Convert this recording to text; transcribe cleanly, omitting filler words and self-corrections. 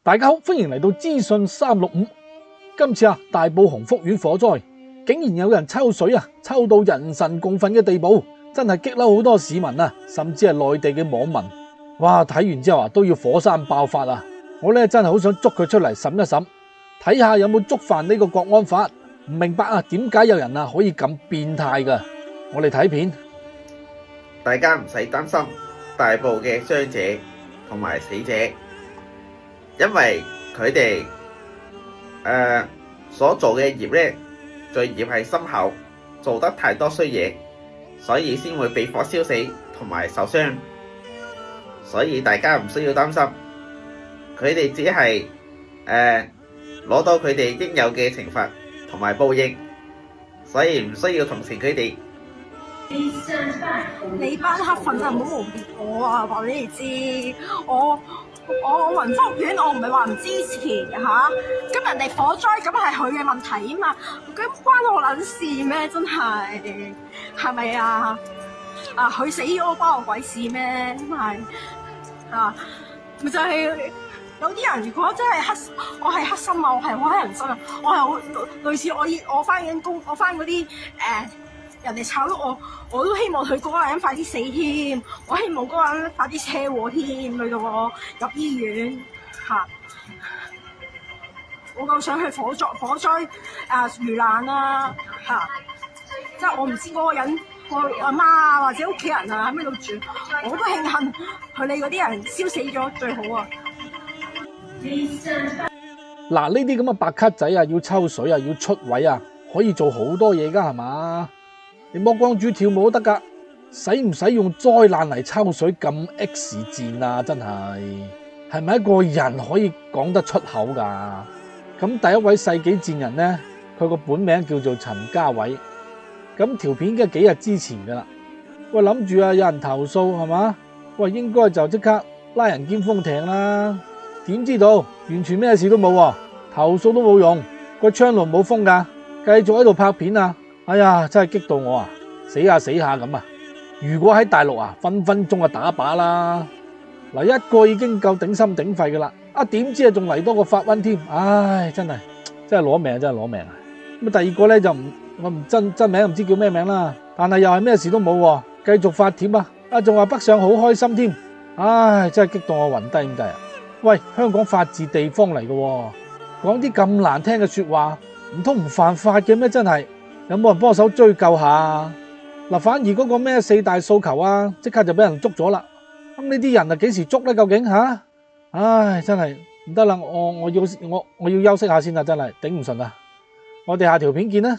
大家好，歡迎嚟到資訊365。今次大埔鴻福苑火災，竟然有人抽水抽到人神共憤嘅地步，真係激嬲好多市民甚至係內地嘅網民。哇！睇完之後都要火山爆發我呢真係好想捉佢出嚟審一審，睇下有冇觸犯呢個國安法。唔明白點解有人可以咁變態㗎？我哋睇片。大家唔使擔心大埔嘅傷者同埋死者，因為佢哋所做嘅業呢，罪業係深厚，做得太多衰嘢，所以先會被火燒死同埋受傷。所以大家唔需要擔心，佢哋只係攞到佢哋應有嘅懲罰同埋報應，所以唔需要同情佢哋。你班黑粉唔好誣衊我話俾你知，我雲福苑我唔係話唔支持咁人哋火災咁係佢嘅問題嘛，咁關我撚事咩？真係咪佢死咗關我鬼事咩？真係咪就係有啲人如果真係我係黑心我係好黑人憎我係好類似我返緊工，我返嗰啲人哋炒咗我都希望佢嗰個人快啲死添，我希望嗰個人快啲車禍添，累到我入醫院我夠想去火災遇難即係我唔知嗰個人我阿媽或者屋企人喺邊度住，我都慶幸佢哋嗰啲人燒死咗最好嗱，呢啲咁嘅白卡仔要抽水要出位可以做好多嘢㗎係嘛？你剝光豬跳舞都得㗎，使唔使用災難嚟抽水咁 X 戰真係咪一個人可以講得出口㗎？咁第一位世紀戰人呢，佢個本名叫做陳家偉。咁條片嘅幾日之前㗎啦，喂諗住有人投訴係嘛？喂應該就即刻拉人兼封艇啦，點知道完全咩事都冇投訴都冇用，個窗爐冇封㗎，繼續喺度拍片哎呀，真係激到我死下咁如果喺大陸分分鐘打靶啦。嗱，一個已經夠頂心頂肺噶啦，點知仲嚟多個發瘟添，唉，真係攞命，真係攞命咁第二個咧就我唔真名唔知叫咩名啦，但係又係咩事都冇繼續發帖仲話北上好開心添，唉，真係激到我暈低咁滯喂，香港法治地方嚟嘅講啲咁難聽嘅說話，唔通唔犯法嘅咩？真係有冇人幫手追究下嗱，反而嗰個咩4大訴求即刻就俾人捉咗啦。咁呢啲人幾時捉呢？究竟唉，真係唔得啦，我要休息下先真係頂唔順我哋下條片見啦。